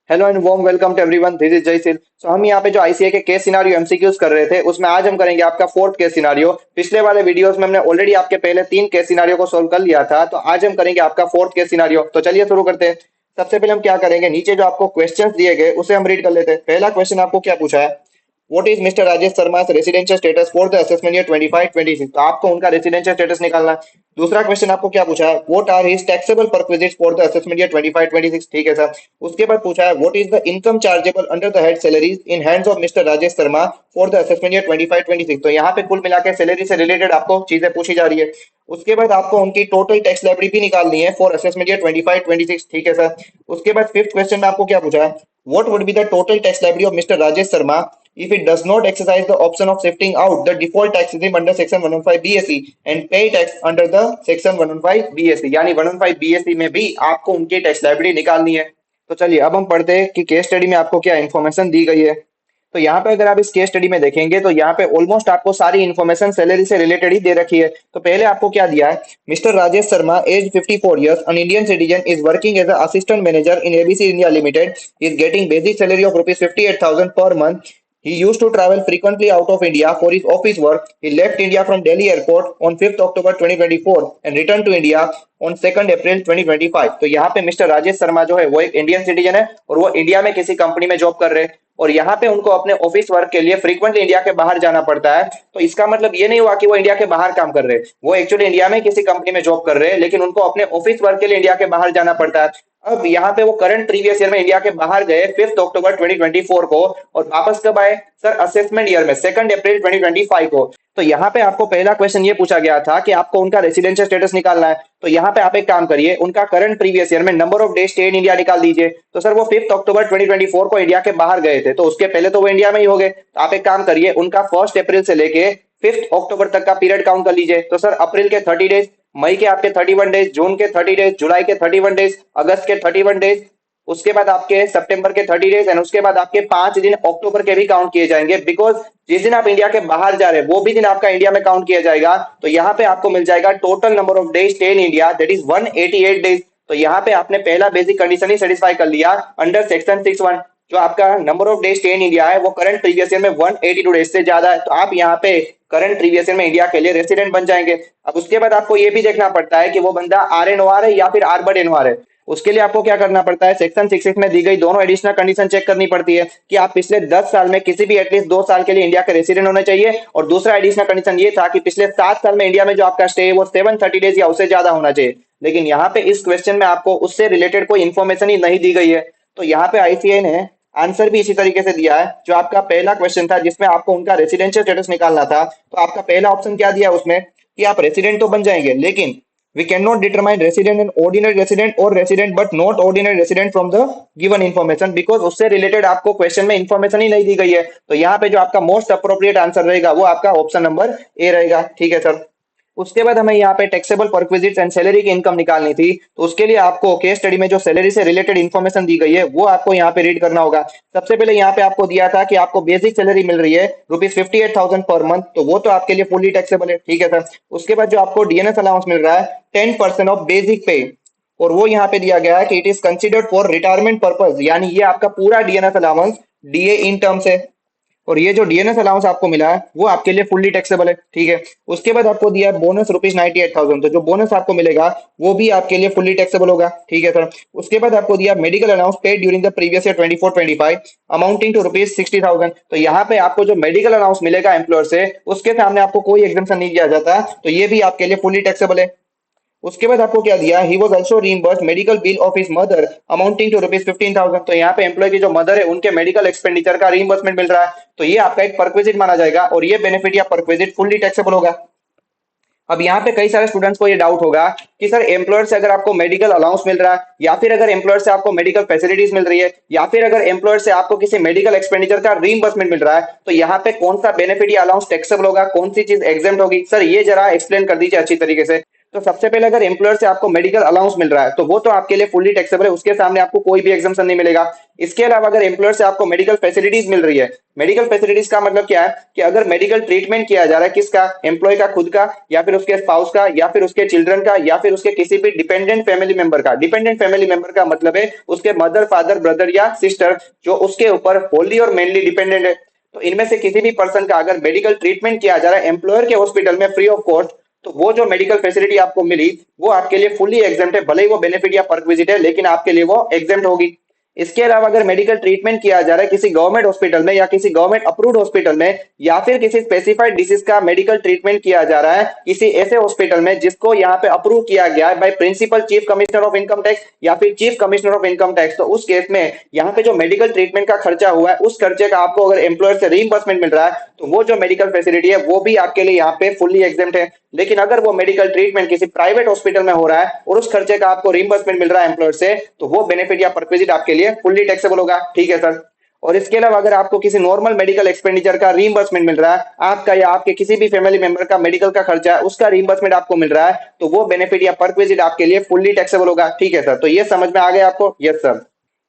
Hello and warm welcome to everyone, this is Jaysil. हम यहाँ पे जो आईसीए के केस सिनारियो एमसीक्यूज कर रहे थे, उसमें आज हम करेंगे आपका फोर्थ केस सिनारियो। पिछले वाले वीडियोस में हमने ऑलरेडी आपके पहले 3 केस सिनारियो को सोल्व कर लिया था, तो आज हम करेंगे आपका फोर्थ केस सिनारियो। तो चलिए शुरू करते हैं। सबसे पहले हम क्या करेंगे, नीचे जो आपको क्वेश्चंस दिए गए उसे हम रीड कर लेते हैं। पहला क्वेश्चन आपको क्या पूछा है, what is mister Rajesh Sharma residential status for the assessment year 25-26। तो आपको उनका रेसिडेंशियल स्टेटस निकालना है। दूसरा क्वेश्चन आपको क्या पूछा है, what are his taxable perquisites for the assessment year 25-26। ठीक है सर। उसके बाद पूछा है, what is the income chargeable under the head salaries in hands of mister Rajesh Sharma for the assessment year 25-26। तो यहाँ पे कुल मिला के सैलरी से रिलेटेड आपको चीजें पूछी जा रही है। उसके बाद आपको उनकी टोटल टैक्स लायबिलिटी भी निकालनी है फॉर असेसमेंट ईयर 25-26। ठीक है सर। उसके बाद फिफ्थ क्वेश्चन में आपको क्या पूछा है, what would be the total tax liability of Mr. Rajesh Sharma if it does not exercise the option of shifting out the default tax regime under section 115 BSE and pay tax under the section 115 BSE। यानी 115 BSE में भी आपको उनकी tax liability निकालनी है। तो चलिए अब हम पढ़ते हैं कि केस स्टडी में आपको क्या इन्फॉर्मेशन दी गई है। तो यहाँ पे अगर आप इस केस स्टडी में देखेंगे तो यहाँ पे ऑलमोस्ट आपको सारी इन्फॉर्मेशन सैलरी से रिलेटेड ही दे रखी है। तो पहले आपको क्या दिया है, mister Rajesh Sharma age 54 years an Indian citizen is working as an assistant manager in ABC India Limited, is getting basic salary of rupees 58,000 per month. He used to travel frequently out of India for his office work. He left India from Delhi airport on 5th October 2024 and returned to India on 2nd April 2025। तो यहाँ पे mister Rajesh Sharma जो है वो एक Indian citizen है और वो इंडिया में किसी कंपनी में जॉब कर रहे हैं और यहाँ पे उनको अपने ऑफिस वर्क के लिए फ्रीक्वेंटली इंडिया के बाहर जाना पड़ता है। तो इसका मतलब ये नहीं हुआ कि वो इंडिया के बाहर काम कर रहे हैं, वो एक्चुअली इंडिया में किसी कंपनी में जॉब कर रहे हैं, लेकिन उनको अपने ऑफिस वर्क के लिए इंडिया के बाहर जाना पड़ता है। अब यहाँ पे वो करंट प्रीवियस ईयर में इंडिया के बाहर गए 5 अक्टूबर 2024 को और वापस कब आए सर, असेसमेंट ईयर में 2 अप्रैल 2025 को। तो यहाँ पे आपको पहला क्वेश्चन ये पूछा गया था कि आपको उनका रेसिडेंशियल स्टेटस निकालना है। तो यहाँ पे आप एक काम करिए, उनका करंट प्रीवियस ईयर में number of day stay in India निकाल दीजिए। तो सर वो 5 अक्टूबर 2024 को इंडिया के बाहर गए थे, तो उसके पहले तो वो इंडिया में ही हो गए। तो आप एक काम करिए, उनका 1 अप्रैल से लेके 5 अक्टूबर तक का पीरियड काउंट कर लीजिए। तो सर अप्रैल के 30 डेज, मई के आपके 31 डेज, जून के 30 डेज, जुलाई के 31 डेज, अगस्त के 31 डेज, उसके बाद आपके सितंबर के 30 डेज एंड उसके बाद आपके 5 दिन अक्टूबर के भी काउंट किए जाएंगे, बिकॉज जिस दिन आप इंडिया के बाहर जा रहे हैं वो भी दिन आपका इंडिया में काउंट किया जाएगा। तो यहाँ पे आपको मिल जाएगा total number of days stay in India, that is 188 days. तो यहाँ पे आपने पहला बेसिक कंडीशन ही सेटिस्फाई कर लिया अंडर सेक्शन 61। जो आपका number of days stay in India है वो करंट प्रीवियस ईयर में 182 डेज से ज्यादा है, तो आप यहाँ पे करंट प्रीवियस ईयर में इंडिया के लिए रेसिडेंट बन जाएंगे। अब उसके बाद आपको ये भी देखना पड़ता है कि वो बंदा आर एन ओ आर है या फिर आरबर्ड एन ओ आर है। उसके लिए आपको क्या करना पड़ता है, सेक्शन 66 में दी गई दोनों एडिशनल कंडीशन चेक करनी पड़ती है कि आप पिछले 10 साल में किसी भी एटलीस्ट 2 साल के लिए इंडिया के रेसिडेंट होने चाहिए। और दूसरा एडिशनल कंडीशन ये था कि पिछले 7 साल में इंडिया में जो आपका स्टे है वो 730 डेज या उससे ज्यादा होना चाहिए। लेकिन यहाँ पे इस क्वेश्चन में आपको उससे रिलेटेड कोई इन्फॉर्मेशन ही नहीं दी गई है। तो यहाँ पे आईसीए ने आंसर भी इसी तरीके से दिया है। जो आपका पहला क्वेश्चन था जिसमें आपको उनका रेसिडेंशियल स्टेटस निकालना था, तो आपका पहला ऑप्शन क्या दिया उसमें कि आप रेसिडेंट तो बन जाएंगे, लेकिन we cannot determine resident and ordinary resident or resident but not ordinary resident from the given information, because उससे रिलेटेड आपको क्वेश्चन में इंफॉर्मेशन ही नहीं दी गई है। तो यहाँ पे जो आपका मोस्ट अप्रोप्रिएट आंसर रहेगा वो आपका ऑप्शन नंबर ए रहेगा। ठीक है सर। उसके बाद हमें यहाँ पे टैक्सेबल परक्विजिट्स एंड सैलरी की इनकम निकालनी थी, तो उसके लिए आपको केस स्टडी में जो सैलरी से रिलेटेड इन्फॉर्मेशन दी गई है वो आपको यहाँ पे रीड करना होगा। सबसे पहले यहाँ पे आपको दिया था कि आपको बेसिक सैलरी मिल रही है रुपीज 58,000 पर मंथ, तो वो तो आपके लिए फुली टैक्सेबल है। ठीक है सर। उसके बाद जो आपको डीएनएस अलाउंस मिल रहा है 10% ऑफ बेसिक पे, और वो यहाँ पे दिया गया है कि it is considered for retirement purpose, यानी ये आपका पूरा DNS allowance DA in terms है। और ये जो डीएनएस अलाउंस आपको मिला है वो आपके लिए फुल्ली टैक्सेबल है। ठीक है। उसके बाद आपको दिया है बोनस रुपीज 98,000, तो जो बोनस आपको मिलेगा वो भी आपके लिए फुल्ली टैक्सेबल होगा। ठीक है सर। उसके बाद आपको दिया medical allowance paid during the previous year 24-25 amounting to rupees 60,000। तो यहाँ पे आपको जो मेडिकल अलाउंस मिलेगा एम्प्लॉयर से उसके सामने आपको कोई एग्जम्पशन नहीं किया जाता, तो ये भी आपके लिए फुल्ली टैक्सेबल है। उसके बाद आपको क्या दिया, he was also reimbursed medical bill of his mother amounting to rupees 15,000। तो यहाँ पे एम्प्लॉय की जो मदर है उनके मेडिकल एक्सपेंडिचर का रीइंबर्समेंट मिल रहा है, तो ये आपका एक परक्विजिट माना जाएगा और ये बेनिफिट या परक्विजिट फुल्ली टैक्सेबल होगा। अब यहाँ पे कई सारे स्टूडेंट्स को ये डाउट होगा कि सर एम्प्लॉयर से अगर आपको मेडिकल अलाउंस मिल रहा है या फिर अगर एम्प्लॉयर से आपको मेडिकल फैसिलिटीज मिल रही है या फिर अगर एम्प्लॉयर से आपको किसी मेडिकल एक्सपेंडिचर का रीइंबर्समेंट मिल रहा है, तो यहाँ पे कौन सा बेनिफिट या अलाउंस टैक्सेबल होगा, कौन सी चीज एग्जेम्प्ट होगी, सर ये जरा एक्सप्लेन कर दीजिए अच्छी तरीके से। तो सबसे पहले अगर एम्प्लॉयर से आपको मेडिकल अलाउंस मिल रहा है तो वो तो आपके लिए फुल्ली टैक्सेबल है, उसके सामने आपको कोई भी एग्जाम्पशन नहीं मिलेगा। इसके अलावा अगर एम्प्लॉयर से आपको मेडिकल फैसिलिटीज मिल रही है, मेडिकल फैसिलिटीज का मतलब क्या है कि अगर मेडिकल ट्रीटमेंट किया जा रहा है किसका, एम्प्लॉय का खुद का, या फिर उसके स्पाउस का, या फिर उसके चिल्ड्रन का, या फिर उसके किसी भी डिपेंडेंट फैमिली मेंबर का। डिपेंडेंट फैमिली मेंबर का मतलब है उसके मदर, फादर, ब्रदर या सिस्टर जो उसके ऊपर होली और मेनली डिपेंडेंट है। तो इनमें से किसी भी पर्सन का अगर मेडिकल ट्रीटमेंट किया जा रहा है एम्प्लॉयर के हॉस्पिटल में फ्री ऑफ कॉस्ट, तो वो जो मेडिकल फैसिलिटी आपको मिली वो आपके लिए फुली एग्जेम्प्ट है, भले ही वो बेनिफिट या पर्क विजिट है लेकिन आपके लिए वो एग्जेम्प्ट होगी। इसके अलावा अगर मेडिकल ट्रीटमेंट किया जा रहा है किसी गवर्नमेंट हॉस्पिटल में या किसी गवर्नमेंट अप्रूव्ड हॉस्पिटल में, या फिर किसी स्पेसिफाइड डिसीज का मेडिकल ट्रीटमेंट किया जा रहा है किसी ऐसे हॉस्पिटल में जिसको यहाँ पे अप्रूव किया गया है by principal chief commissioner of income tax या फिर chief commissioner of income tax, तो उस केस में यहाँ पे जो मेडिकल ट्रीटमेंट का खर्चा हुआ है उस खर्चे का आपको अगर एम्प्लॉयर से रीइंबर्समेंट मिल रहा है तो वो जो मेडिकल फैसिलिटी है वो भी आपके लिए यहाँ पे फुल्ली एग्जेम्प्ट है। लेकिन अगर वो मेडिकल ट्रीटमेंट किसी प्राइवेट हॉस्पिटल में हो रहा है और उस खर्चे का आपको रीइंबर्समेंट मिल रहा है एम्प्लॉयर से, तो वो बेनिफिट या परक्विजिट आपके लिए फुल्ली टैक्सेबल होगा। ठीक है सर। और इसके अलावा अगर आपको किसी नॉर्मल मेडिकल एक्सपेंडिचर का रीइंबर्समेंट मिल रहा है, आपका या आपके किसी भी फैमिली मेंबर का मेडिकल का खर्चा है उसका रीइंबर्समेंट आपको मिल रहा है, तो वो बेनिफिट या परक्विजिट आपके लिए फुल्ली टैक्सेबल होगा। ठीक है सर, तो ये समझ में आ गया आपको? Yes sir.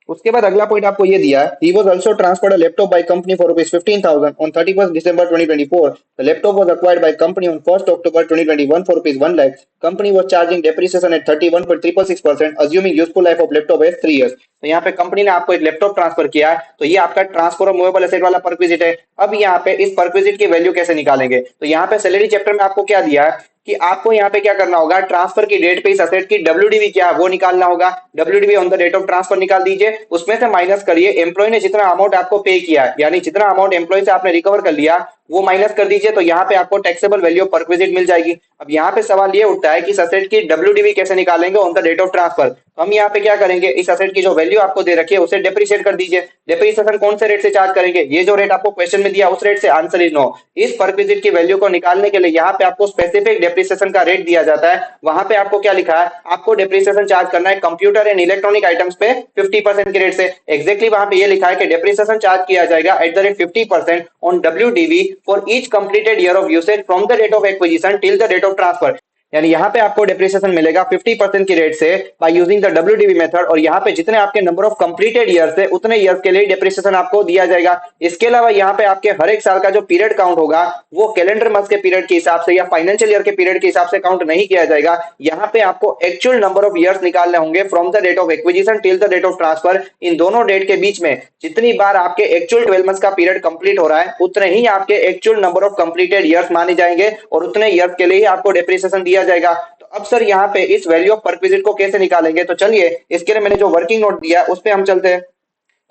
उसके बाद अगला पॉइंट आपको ये दिया है, he was also transferred a laptop by company for rupees 15,000 on 31st December 2024. The laptop was acquired by company on 1st October 2021 for rupees 1 lakh. Company was charging depreciation at 31.666%, assuming useful life of laptop as 3 years. तो यहाँ पे company ने आपको एक laptop transfer किया है, तो ये आपका ट्रांसफर ऑफ मूवेबल एसेट वाला परक्विजिट है। अब यहाँ पे इस परक्विजिट की वैल्यू कैसे निकालेंगे, तो यहाँ पे सैलरी चैप्टर में आपको क्या दिया है कि आपको यहाँ पे क्या करना होगा, ट्रांसफर की डेट पे इस असेट की डब्ल्यूडीवी क्या है वो निकालना होगा। WDV on the date of transfer निकाल दीजिए, उसमें से माइनस करिए एम्प्लॉय ने जितना अमाउंट आपको पे किया है, यानी जितना अमाउंट एम्प्लॉय से आपने रिकवर कर लिया वो माइनस कर दीजिए, तो यहाँ पे आपको टैक्सेबल वैल्यू ऑफ परक्विजिट मिल जाएगी। अब यहाँ पे सवाल ये उठता है कि इस असेट की डब्ल्यूडीवी कैसे निकालेंगे on the date of transfer. तो हम यहाँ पे क्या करेंगे, इस असेट की जो वैल्यू आपको दे रखी है उसे डेप्रिशिएट कर दीजिए। डेप्रिसिएशन कौन से रेट से चार्ज करेंगे, ये जो रेट आपको क्वेश्चन में दिया उस रेट से, आंसर इज नो। इस परक्विजिट की वैल्यू को निकालने के लिए यहाँ पे आपको स्पेसिफिक डेप्रिसिएशन का रेट दिया जाता है। वहां पे आपको क्या लिखा है, आपको डेप्रिसिएशन चार्ज करना है कंप्यूटर एंड इलेक्ट्रॉनिक आइटम्स पे 50% के रेट से। एग्जैक्टली वहां पे ये लिखा है कि डेप्रिसिएशन चार्ज किया जाएगा at the rate 50% on WDV for each completed year of usage from the date of acquisition till the date of transfer. यानी यहाँ पे आपको डेप्रिसिएशन मिलेगा 50% की रेट से by using the WDV method, और यहाँ पे जितने आपके नंबर ऑफ कंप्लीटेड ईयर्स है उतने ईयर्स के लिए डेप्रिसिएशन आपको दिया जाएगा। इसके अलावा यहाँ पे आपके हर एक साल का जो पीरियड काउंट होगा वो कैलेंडर मंथ के पीरियड के हिसाब से या फाइनेंशियल ईयर के पीरियड के हिसाब से काउंट नहीं किया जाएगा। यहाँ पे आपको एक्चुअल नंबर ऑफ ईयर्स निकालने होंगे from the date of acquisition till the date of transfer. इन दोनों डेट के बीच में जितनी बार आपके एक्चुअल 12 मंथ्स का पीरियड कंप्लीट हो रहा है उतने ही आपके actual number of completed years माने जाएंगे और उतने ईयर्स के लिए ही आपको डेप्रिसिएशन दिया जाएगा। अब सर यहाँ पे इस वैल्यू ऑफ परक्विजिट को कैसे निकालेंगे, तो चलिए इसके लिए मैंने जो वर्किंग नोट दिया उस पे हम चलते हैं।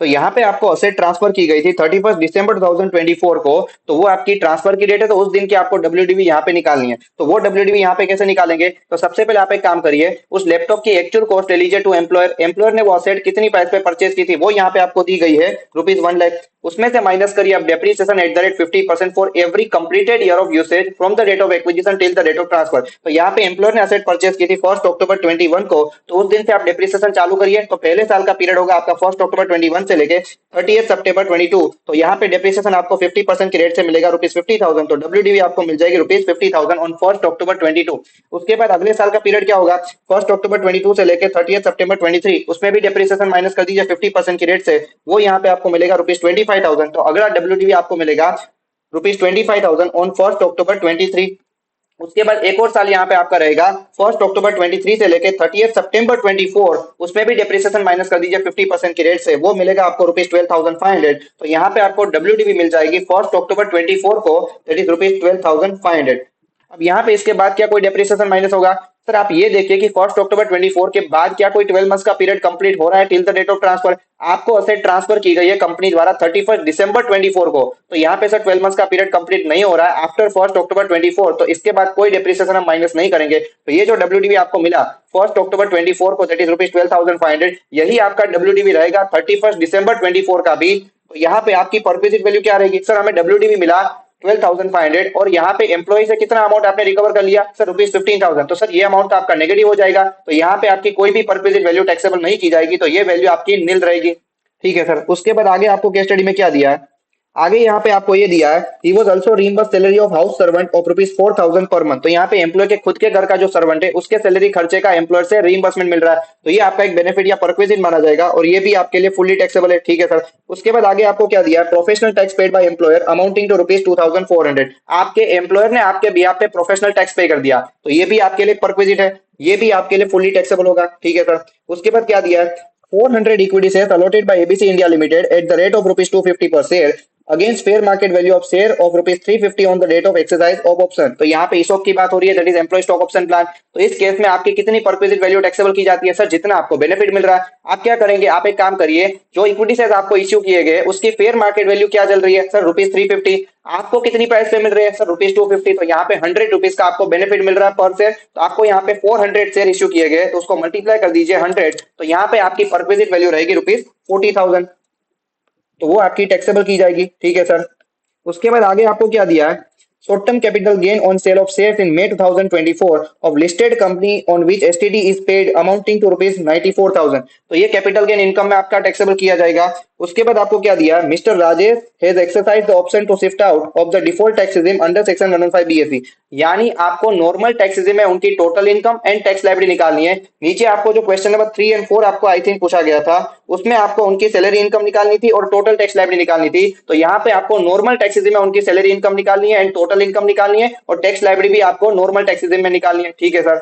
तो यहाँ पे आपको असेट ट्रांसफर की गई थी 31 दिसंबर 2024 को, तो वो आपकी ट्रांसफर की डेट है, तो उस दिन की आपको डब्ल्यूडीवी यहाँ पे निकालनी है। तो वो डब्ल्यूडीवी यहाँ पे कैसे निकालेंगे, तो सबसे पहले आप एक काम करिए, उस लैपटॉप की एक्चुअल कॉस्ट ले लीजिए टू एम्प्लॉयर। एम्प्लॉयर ने वो असेट कितनी प्राइस पे परचेज की थी वो यहाँ पे आपको दी गई है रुपीज 1 लाख। उसमें से माइनस करिए आप depreciation at the rate 50% for every completed year of usage from the date of acquisition till the date of transfer. तो यहाँ पे एम्प्लॉयर ने असेट परचेज की थी 1 अक्टूबर 21 को, तो उस दिन से आप डेप्रिसिएशन चालू करिए। तो पहले साल का पीरियड होगा आपका 1 अक्टूबर 21 से लेके 30 सितंबर 22, तो यहाँ पे डेप्रिसिएशन आपको 50% की रेट से मिलेगा रुपीज 50,000, तो डब्ल्यूडीवी आपको मिल जाएगी रुपीज 50,000 ऑन 1 अक्टूबर 22। उसके बाद अगले साल का पीरियड क्या होगा, 1 अक्टूबर 22 से लेके 30 सितंबर 23, उसमें भी डेप्रिसिएशन माइनस कर दीजिए 50% की रेट से, वो यहाँ पे आपको मिलेगा रुपीज 25,000। तो अगला डब्ल्यूडीवी आपको मिलेगा रुपीज 25,000 ऑन 1 अक्टूबर 23। उसके बाद एक और साल यहाँ पे आपका रहेगा 1 अक्टूबर 23 से लेके 30 सितंबर 24, उसमें भी डेप्रिसिएशन माइनस कर दीजिए 50% की रेट से, वो मिलेगा आपको रुपीज 12,500। तो यहाँ पे आपको डब्ल्यूडीवी मिल जाएगी 1 अक्टूबर 24 को, दैट इज रुपीज 12,500। अब यहाँ पे इसके बाद क्या कोई डेप्रिसिएशन माइनस होगा, सर आप ये देखिए कि 1 अक्टूबर 24 के बाद क्या कोई 12 मंथ्स का पीरियड कंप्लीट हो रहा है till the date of transfer. आपको असेट ट्रांसफर की गई है कंपनी द्वारा 31 दिसंबर 24 को, तो यहाँ पे सर 12 मंथ्स का पीरियड कंप्लीट नहीं हो रहा है आफ्टर 1 अक्टूबर 24, तो इसके बाद कोई डेप्रिसिएशन हम माइनस नहीं करेंगे। तो ये जो डब्ल्यूडीवी आपको मिला 1 अक्टूबर 24 को, दैट इज रुपीज 12,500, यही आपका डब्ल्यूडीवी रहेगा 31 दिसंबर 24 का भी। तो यहाँ पे आपकी परक्विजिट वैल्यू क्या रहेगी, सर हमें डब्ल्यूडीवी मिला 12,500 और यहाँ पे एम्प्लॉय से कितना अमाउंट आपने रिकवर कर लिया, सर रुपीज 15,000, तो सर ये अमाउंट आपका नेगेटिव हो जाएगा, तो यहाँ पे आपकी कोई भी परक्विजिट वैल्यू टैक्सेबल नहीं की जाएगी, तो ये वैल्यू आपकी निल रहेगी। ठीक है सर। उसके बाद आगे आपको केस स्टडी में क्या दिया है, आगे यहाँ पे आपको ये दिया है, ही was also reimburse salary of house servant of ₹4,000 per month. तो यहाँ पे एम्प्लॉय के खुद के घर का जो सर्वेंट है उसके सैलरी खर्चे का एम्प्लॉयर से रीइंबर्समेंट मिल रहा है, तो ये आपका एक बेनिफिट या परक्विजिट माना जाएगा और ये भी आपके लिए फुल्ली टैक्सेबल है। ठीक है सर। उसके बाद आगे आपको क्या दिया है, professional tax paid by employer amounting to ₹2,400। आपके एम्प्लॉयर ने आपके बिहाफ पे प्रोफेशनल टैक्स पे कर दिया, तो ये भी आपके लिए परक्विजिट है, ये भी आपके लिए फुल्ली टैक्सेबल होगा। ठीक है सर। उसके बाद क्या दिया है, 400 equity shares allotted by ABC India Limited at the rate of ₹250 per share against fair market value of share of ₹350 on the date of exercise of option। तो यहाँ पे ESOP की बात हो रही है, that is employ stock option plan. तो इस केस में आपकी कितनी परक्विजिट वैल्यू टैक्सेबल की जाती है सर, जितना आपको बेनिफिट मिल रहा है। आप क्या करेंगे, आप एक काम करिए, जो इक्विटी शेयर आपको इश्यू किए गए उसकी फेयर मार्केट वैल्यू क्या चल रही है सर, ₹350। आपको कितनी प्राइस पे मिल रही है सर, ₹250। तो यहाँ पे ₹100 का आपको बेनिफिट मिल रहा है पर शेयर। तो आपको यहाँ पे 400 शेयर इश्यू किए गए, तो उसको मल्टीप्लाई कर दीजिए 100, तो यहाँ पे आपकी परक्विजिट वैल्यू रहेगी ₹40,000, तो वो आपकी टैक्सेबल की जाएगी। ठीक है सर। उसके बाद आगे आपको क्या दिया है, short term capital gain on sale of shares in May 2024 of listed company on which STD is paid amounting to ₹94,000। तो ये कैपिटल गेन इनकम में आपका टैक्सेबल किया जाएगा। उसके बाद आपको क्या दिया, mister Rajesh has exercise the option to shift out of the default tax regime under section 115 BSE. यानी आपको नॉर्मल टैक्स रेजिम में उनकी total income and tax liability निकालनी है। नीचे आपको जो क्वेश्चन नंबर 3 एंड 4 आपको आई थिंक पूछा गया था, उसमें आपको उनकी सैलरी इनकम निकालनी थी और टोटल टैक्स लायबिलिटी निकालनी थी। तो यहाँ पे आपको नॉर्मल टैक्स रेजिम में उनकी सैलरी इनकम निकालनी है एंड टोटल इनकम निकालनी है, और टैक्स लायबिलिटी भी आपको नॉर्मल टैक्स रेजिम में निकालनी है। ठीक है सर।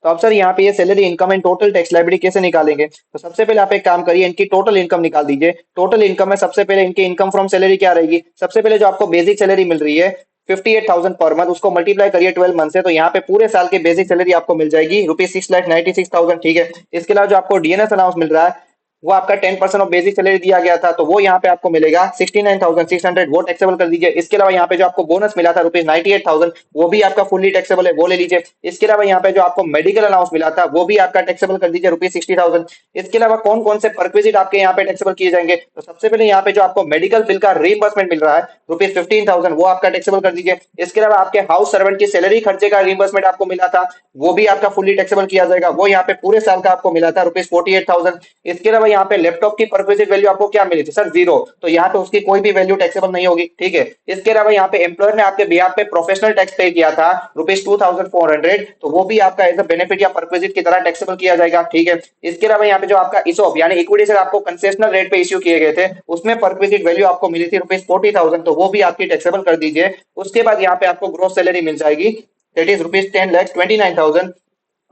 तो अब सर यहाँ पे ये salary income and total tax liability कैसे निकालेंगे, तो सबसे पहले आप एक काम करिए, इनकी टोटल इनकम निकाल दीजिए। टोटल इनकम में सबसे पहले इनकी इनकम फ्रॉम सैलरी क्या रहेगी, सबसे पहले जो आपको बेसिक सैलरी मिल रही है 58,000 पर मंथ, उसको मल्टीप्लाई करिए 12 मंथ से, तो यहाँ पे पूरे साल की बेसिक सैलरी आपको मिल जाएगी ₹6,96,000। ठीक है। इसके अलावा जो आपको डीएनएस अलाउंस मिल रहा है वो आपका 10% ऑफ बेसिक सैलरी दिया गया था, तो वो यहाँ पे आपको मिलेगा 69,600, वो टैक्सेबल कर दीजिए। इसके अलावा यहाँ पे जो आपको बोनस मिला था ₹98,000, वो भी आपका फुल्ली टैक्सेबल है, वो ले लीजिए। इसके अलावा यहाँ पे जो आपको मेडिकल अलाउंस मिला था वो भी आपका टैक्सेबल कर दीजिए ₹60,000। इसके अलावा कौन कौन से परक्विजिट आपके यहाँ पे टैक्सेबल किए जाएंगे, तो सबसे पहले यहाँ पे जो आपको मेडिकल बिल का रीइंबर्समेंट मिल रहा है ₹15,000, वो आपका टैक्सेबल कर दीजिए। इसके अलावा आपके हाउस सर्वेंट की सैलरी खर्चे का रीइंबर्समेंट आपको मिला था, वो भी आपका फुल्ली टैक्सेबल किया जाएगा, वो यहाँ पे पूरे साल का आपको मिला था ₹48,000। इसके अलावा यहाँ पे लैपटॉप की परक्विजिट वैल्यू आपको क्या मिली थी सर, 0, तो यहाँ पे उसकी कोई भी वैल्यू टैक्सेबल नहीं होगी। ठीक है। इसके अलावा यहाँ पे एम्प्लॉयर ने आपके बिहाफ पे प्रोफेशनल टैक्स पे किया था ₹2,400, तो वो भी आपका एज अ बेनिफिट या परक्विजिट की तरह टैक्सेबल किया जाएगा। ठीक है। इसके अलावा यहाँ पे जो आपका इसोप यानी इक्विटी शेयर आपको कंसेशनल रेट पे इश्यू किए गए थे, उसमें परक्विजिट वैल्यू आपको मिली थी ₹40,000, तो वो भी आपकी टैक्सेबल कर दीजिए। उसके बाद यहाँ पे आपको ग्रोस सैलरी मिल जाएगी, दैट इज ₹10,29,000।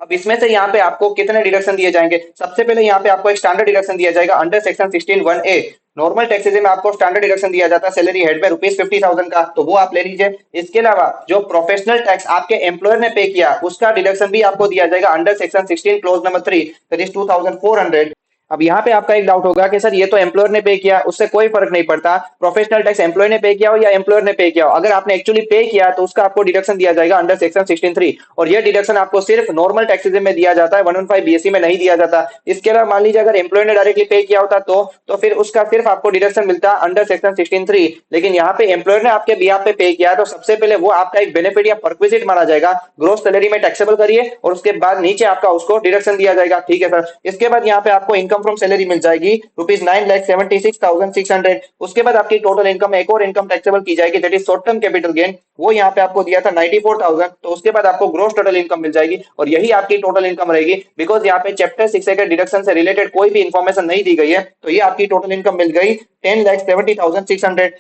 अब इसमें से यहाँ पे आपको कितने डिडक्शन दिए जाएंगे, सबसे पहले यहाँ पे आपको एक स्टैंडर्ड डिडक्शन दिया जाएगा under section 16(1)(a)। Normal taxes में आपको स्टैंडर्ड डिडक्शन दिया जाता है सैलरी हेड पे ₹50,000 का, तो वो आप ले लीजिए। इसके अलावा जो प्रोफेशनल टैक्स आपके एम्प्लॉयर ने पे किया उसका डिडक्शन भी आपको दिया जाएगा under section 16 close number 3, that is 2,400। अब यहाँ पे आपका एक डाउट होगा कि सर ये तो एम्प्लॉयर ने पे किया, उससे कोई फर्क नहीं पड़ता प्रोफेशनल टैक्स एम्प्लॉय ने पे किया हो या एम्प्लॉयर ने पे किया हो, अगर आपने एक्चुअली पे किया तो उसका आपको डिडक्शन दिया जाएगा अंडर सेक्शन 16(3), और ये डिडक्शन आपको सिर्फ नॉर्मल टैक्सेस में दिया जाता है, 115 बीएसई में नहीं दिया जाता। इसके अलावा मान लीजिए अगर एम्प्लॉय ने डायरेक्टली पे किया होता तो फिर उसका सिर्फ आपको डिडक्शन मिलता अंडर सेक्शन 16(3), लेकिन यहाँ पे एम्प्लॉयर ने आपके बिहाफ पे पे किया तो सबसे पहले वो आपका एक बेनिफिट या परक्विजिट माना जाएगा, ग्रोस सैलरी में टैक्सेबल करिए और उसके बाद नीचे आपका उसको डिडक्शन दिया जाएगा। ठीक है सर। इसके बाद यहाँ पे आपको इनकम फ्रॉम सैलरी मिल जाएगी ₹9,76,600। उसके बाद आपकी टोटल इनकम में एक और इनकम टैक्सेबल की जाएगी, that is short term capital gain, वो यहाँ पे आपको दिया था 94,000। तो उसके बाद आपको ग्रोस टोटल इनकम मिल जाएगी और यही आपकी टोटल इनकम रहेगी, बिकॉज यहाँ पे चैप्टर 6 के डिडक्शन से रिलेटेड कोई भी इंफॉर्मेशन नहीं दी गई है, तो ये आपकी टोटल इनकम मिल गई 10,70,600।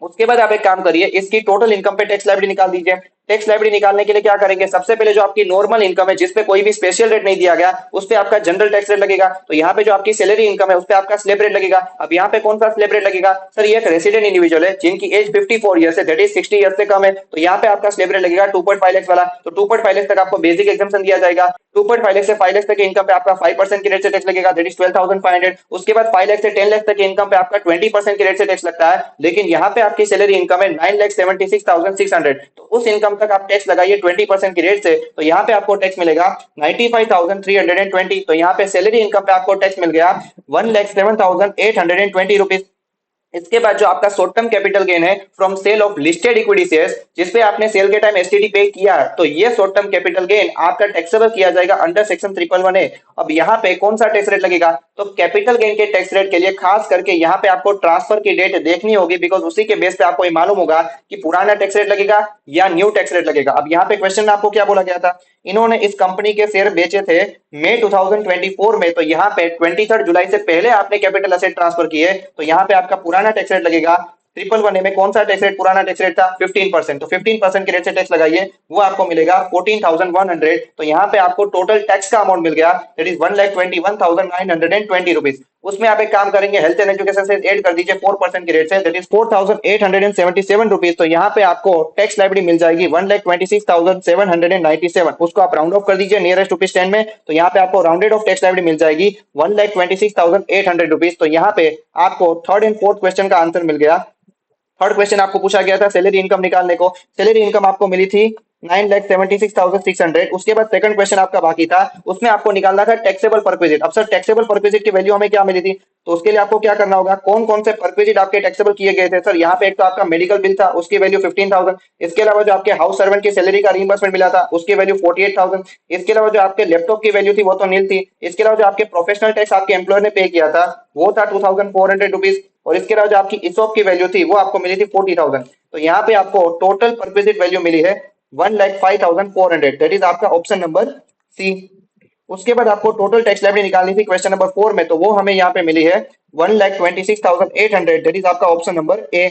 उसके बाद आप एक काम करिए, इसकी टोटल इनकम पे टैक्स लायबिलिटी निकाल दीजिए। टैक्स लायबिलिटी निकालने के लिए क्या करेंगे, सबसे पहले जो आपकी नॉर्मल इनकम है जिसपे कोई भी स्पेशल रेट नहीं दिया गया उस पे आपका जनरल टैक्स रेट लगेगा, तो यहाँ पे जो आपकी सैलरी इनकम है उस पे आपका स्लैब रेट लगेगा। अब यहाँ पे कौन सा स्लैब रेट लगेगा सर, ये एक रेसिडेंट इंडिविजुअल है जिनकी एज 54 ईयर्स है, दैट इज 60 ईयर्स से कम है, तो यहाँ पे आपका स्लैब रेट लगेगा 2.5 लाख वाला। तो 2.5 लाख तक आपको बेसिक एग्जम्पशन दिया जाएगा, 2.5 लाख से 5 लाख तक की इनकम पे आपका 5% की रेट से टैक्स लगेगा, दैट इज 12,500। उसके बाद 5 लाख से 10 लाख तक की इनकम पे आपका 20% की रेट से टैक्स लगता है, लेकिन यहाँ पे आपकी सैलरी इनकम है 9,76,600, तो उस इनकम तक आप टैक्स लगाइए 20% की रेट से, तो यहाँ पे आपको टैक्स मिलेगा 95,320। तो यहाँ पे सैलरी इनकम पे आपको टैक्स मिल गया 1,07,820 रुपीज। इसके बाद जो आपका शॉर्ट टर्म कैपिटल गेन है from sale of listed equity shares, जिसपे आपने सेल के टाइम एसटीडी पे किया, तो ये शॉर्ट टर्म कैपिटल गेन आपका टैक्सेबल किया जाएगा अंडर सेक्शन 111A। अब यहाँ पे कौन सा टैक्स रेट लगेगा, तो कैपिटल गेन के टैक्स रेट के लिए खास करके यहाँ पे आपको ट्रांसफर की डेट देखनी होगी, बिकॉज उसी के बेस पे आपको ये मालूम होगा कि पुराना टैक्स रेट लगेगा या न्यू टैक्स रेट लगेगा। अब यहाँ पे क्वेश्चन में आपको क्या बोला गया था, इन्होंने इस कंपनी के शेयर बेचे थे मई 2024 में, तो यहाँ पे 23 जुलाई से पहले आपने कैपिटल असेट ट्रांसफर किए, तो यहाँ पे आपका पुराना टैक्स रेट लगेगा। 111A में कौन सा टैक्स रेट, पुराना टैक्स रेट था 15%, तो 15% के रेट से टैक्स लगाइए, वो आपको मिलेगा 14,100। तो यहाँ पे आपको टोटल टैक्स का अमाउंट मिल गया, दैट इज 1,21,920 रुपीज। उसमें आप एक काम करेंगे, हेल्थ एंड एजुकेशन से ऐड कर दीजिए 4% के रेट से, दैट इज 4,877 रुपीज। तो यहाँ पे आपको टैक्स लाइबिलिटी मिल जाएगी 1,26,797। उसको आप राउंड ऑफ कर दीजिए नियरेस्ट रुपीज 10 में, तो यहाँ पे आपको राउंडेड ऑफ टैक्स लाइबिलिटी मिल जाएगी 1,26,800 रुपीज। तो यहाँ पे आपको थर्ड एंड फोर्थ क्वेश्चन का आंसर मिल गया। थर्ड क्वेश्चन आपको पूछा गया था सैलरी इनकम निकालने को, सैलरी इनकम आपको मिली थी 9,76,600। उसके बाद सेकंड क्वेश्चन आपका बाकी था, उसमें आपको निकालना था टैक्सेबल परक्विजिट। अब सर टैक्सेबल परक्विजिट की वैल्यू हमें क्या मिली थी, तो उसके लिए आपको क्या करना होगा, कौन कौन से परक्विजिट आपके टैक्सेबल किए गए थे। सर यहाँ पे एक तो आपका मेडिकल बिल था, उसकी वैल्यू 15,000। इसके अलावा जो आपके हाउस सर्वेंट की सैलरी का रिइंबर्समेंट मिला था, उसकी वैल्यू 48,000। इसके अलावा जो आपके लैपटॉप की वैल्यू थी वो तो नील थी। इसके अलावा जो आपके प्रोफेशनल टैक्स आपके एम्प्लॉयर ने पे किया था वो था 2,400 रुपीज। और इसके अलावा जो आपकी इसॉप की वैल्यू थी वो आपको मिली थी 40,000। तो यहाँ पे आपको टोटल परक्विजिट वैल्यू मिली है 1,05,400, दैट इज आपका ऑप्शन नंबर सी। उसके बाद आपको टोटल टैक्स लाइबिलिटी निकालनी थी क्वेश्चन नंबर 4 में, तो वो हमें यहाँ पे मिली है 1,26,800, दैट इज आपका ऑप्शन नंबर ए।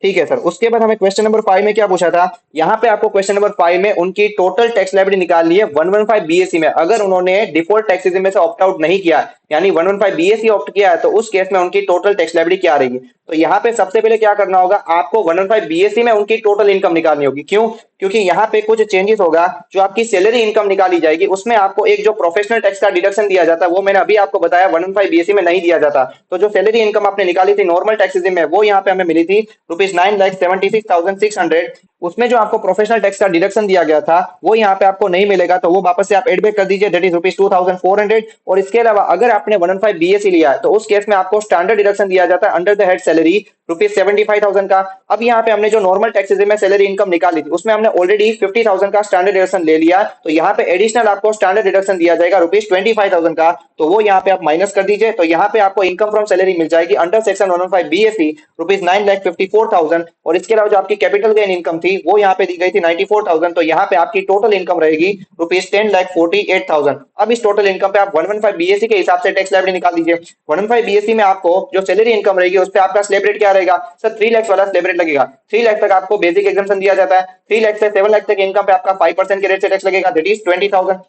ठीक है सर। उसके बाद हमें क्वेश्चन नंबर 5 में क्या पूछा था, यहाँ पे आपको क्वेश्चन नंबर 5 में उनकी टोटल टैक्स लायबिलिटी निकालनी है 115 बीएसई में। अगर उन्होंने डिफॉल्ट टैक्सेस में से ऑप्ट आउट नहीं किया, यानी 115 बीएसई ऑप्ट किया है, तो उस केस में उनकी टोटल टैक्स लायबिलिटी क्या रहेगी। तो यहाँ पे सबसे पहले क्या करना होगा, आपको 115 बीएसई में उनकी टोटल इनकम निकालनी होगी। क्यों, क्योंकि यहाँ पे कुछ चेंजेस होगा। जो आपकी सैलरी इनकम निकाली जाएगी उसमें आपको एक जो प्रोफेशनल टैक्स का डिडक्शन दिया जाता है, वो मैंने अभी आपको बताया 115 बीएसई में नहीं दिया जाता। तो जो सैलरी इनकम आपने निकाली थी नॉर्मल टैक्सेस में, वो यहाँ पे हमें मिली थी ₹9,76,600। उसमें जो आपको प्रोफेशनल टैक्स का डिडक्शन दिया गया था वो यहाँ पे आपको नहीं मिलेगा, तो वो वापस से आप एड बैक कर दीजिए, दैट इज ₹2,400। और इसके अलावा अगर आपने 115 बीएसई लिया है तो उस केस में आपको स्टैंडर्ड डिडक्शन दिया जाता है अंडर द हेड सैलरी ₹75,000 का। अब यहाँ पे हमने जो नॉर्मल टैक्सेस में सैलरी इनकम निकाली थी उसमें हमने ऑलरेडी 50,000 का स्टैंडर्ड डिडक्शन ले लिया, तो यहाँ पे एडिशनल आपको स्टैंडर्ड डिडक्शन दिया जाएगा ₹25,000 का, तो वो यहाँ पे आप माइनस कर दीजिए। तो यहाँ पे आपको इनकम फ्रॉम सैलरी मिल जाएगी अंडर सेक्शन 115 बीएसई ₹9,54,000। और इसके अलावा जो आपकी कैपिटल गेन इनकम थी वो यहाँ पे दी गई थी 94,000, तो यहाँ पे आपकी टोटल इनकम रहेगी ₹10,48,000। अब इस टोटल इनकम पे आप 115 बीएसई के हिसाब से टैक्स लायबिलिटी निकाल दीजिए। 115 बीएसई में आपको जो सैलरी इनकम रहेगी उस पे आपका स्लैब रेट क्या रहेगा, सर 3 लाख वाला स्लैब रेट लगेगा। 3 लाख तक आपको बेसिक एग्जम्पशन दिया जाता है। 3 लाख से 7 लाख तक इनकम पे आपका 5% के रेट से टैक्स लगेगा, दैट इज 20,000।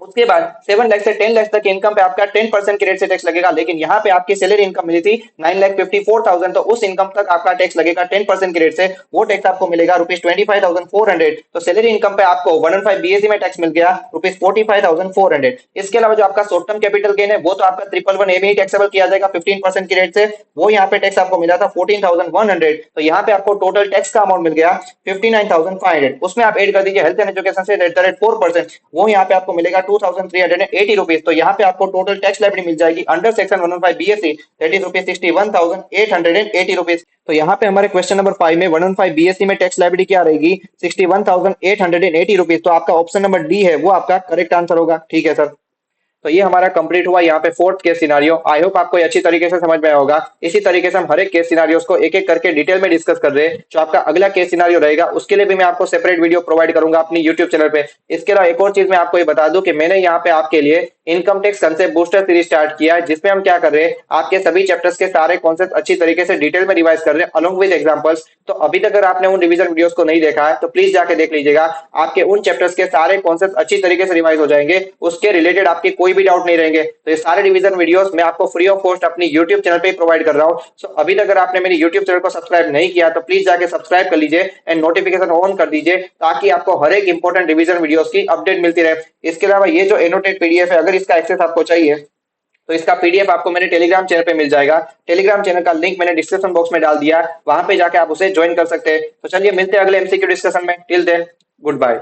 उसके बाद 7 लाख से 10 लाख तक इनकम पे आपका 10% के रेट से टैक्स लगेगा। लेकिन यहाँ पे आपकी सैलरी इनकम मिली थी 9,54,000, तो उस इनकम तक आपका टैक्स लगेगा 10% के रेट से, वो टैक्स आपको मिलेगा ₹25,400। तो सैलरी इनकम पे आपको 115 बीएसई में टैक्स मिल गया ₹45,400। इसके अलावा जो आपका शॉर्ट टर्म कैपिटल गेन है वो तो आपका 111A में ही टैक्सेबल किया जाएगा 15% के रेट से, वो यहाँ पे टैक्स आपको मिला था 14,100। तो यहाँ पे आपको टोटल टैक्स का अमाउंट मिल गया 59,500। उसमें आप एड कर दीजिए हेल्थ एंड एजुकेशन से @4%, वो यहाँ पे आपको मिलेगा 2,380 रुपीज। तो यहाँ पे आपको टोटल टैक्स लायबिलिटी मिल जाएगी under section 115 BSE, that is ₹61,880 rupees. तो यहाँ पे हमारे क्वेश्चन नंबर 5 में 115 बीएसई में टैक्स लायबिलिटी क्या रहेगी 61,880 रुपीज। तो आपका ऑप्शन नंबर डी है वो आपका करेक्ट आंसर होगा। ठीक है सर। तो ये हमारा कंप्लीट हुआ यहाँ पे fourth case scenario. I hope आपको अच्छी तरीके से समझ में आया होगा। इसी तरीके से हम हर एक केस सिनारियोस को एक एक करके डिटेल में डिस्कस कर रहे हैं। जो आपका अगला केस सिनारियो रहेगा उसके लिए भी मैं आपको सेपरेट वीडियो प्रोवाइड करूंगा अपनी यूट्यूब चैनल पे। इसके अलावा एक और चीज मैं आपको ये बता दूं कि मैंने यहाँ पे आपके लिए income tax concept booster series start किया है, जिसमें हम क्या कर रहे हैं, आपके सभी चैप्टर्स के सारे कॉन्सेप्ट अच्छी तरीके से डिटेल में रिवाइज कर रहे हैं अलोंग विद एग्जांपल्स। तो अभी तक अगर आपने उन रिवीजन वीडियोस को नहीं देखा है तो प्लीज जाके देख लीजिएगा। आपके उन चैप्टर्स के सारे कॉन्सेप्ट अच्छी तरीके से रिवाइज हो जाएंगे, उसके रिलेटेड आपके कोई भी डाउट नहीं रहेंगे। तो ये सारे रिवीजन वीडियोस मैं आपको फ्री ऑफ कॉस्ट अपनी यूट्यूब चैनल पे प्रोवाइड कर रहा हूँ। सो अभी तक अगर आपने मेरी यूट्यूब चैनल को सब्सक्राइब नहीं किया तो प्लीज जाके सब्सक्राइब कर लीजिए एंड नोटिफिकेशन ऑन कर दीजिए, ताकि आपको हर एक इंपॉर्टेंट रिवीजन वीडियोस की अपडेट मिलती रहे। इसके अलावा ये जो एनोटेट पीडीएफ है, अगर इसका एक्सेस आपको चाहिए तो इसका पीडीएफ आपको मेरे टेलीग्राम चैनल पे मिल जाएगा। टेलीग्राम चैनल का लिंक मैंने डिस्क्रिप्शन बॉक्स में डाल दिया, वहां पे जाके आप उसे ज्वाइन कर सकते हैं। तो चलिए मिलते हैं अगले एमसीक्यू डिस्कशन में। Till then good bye.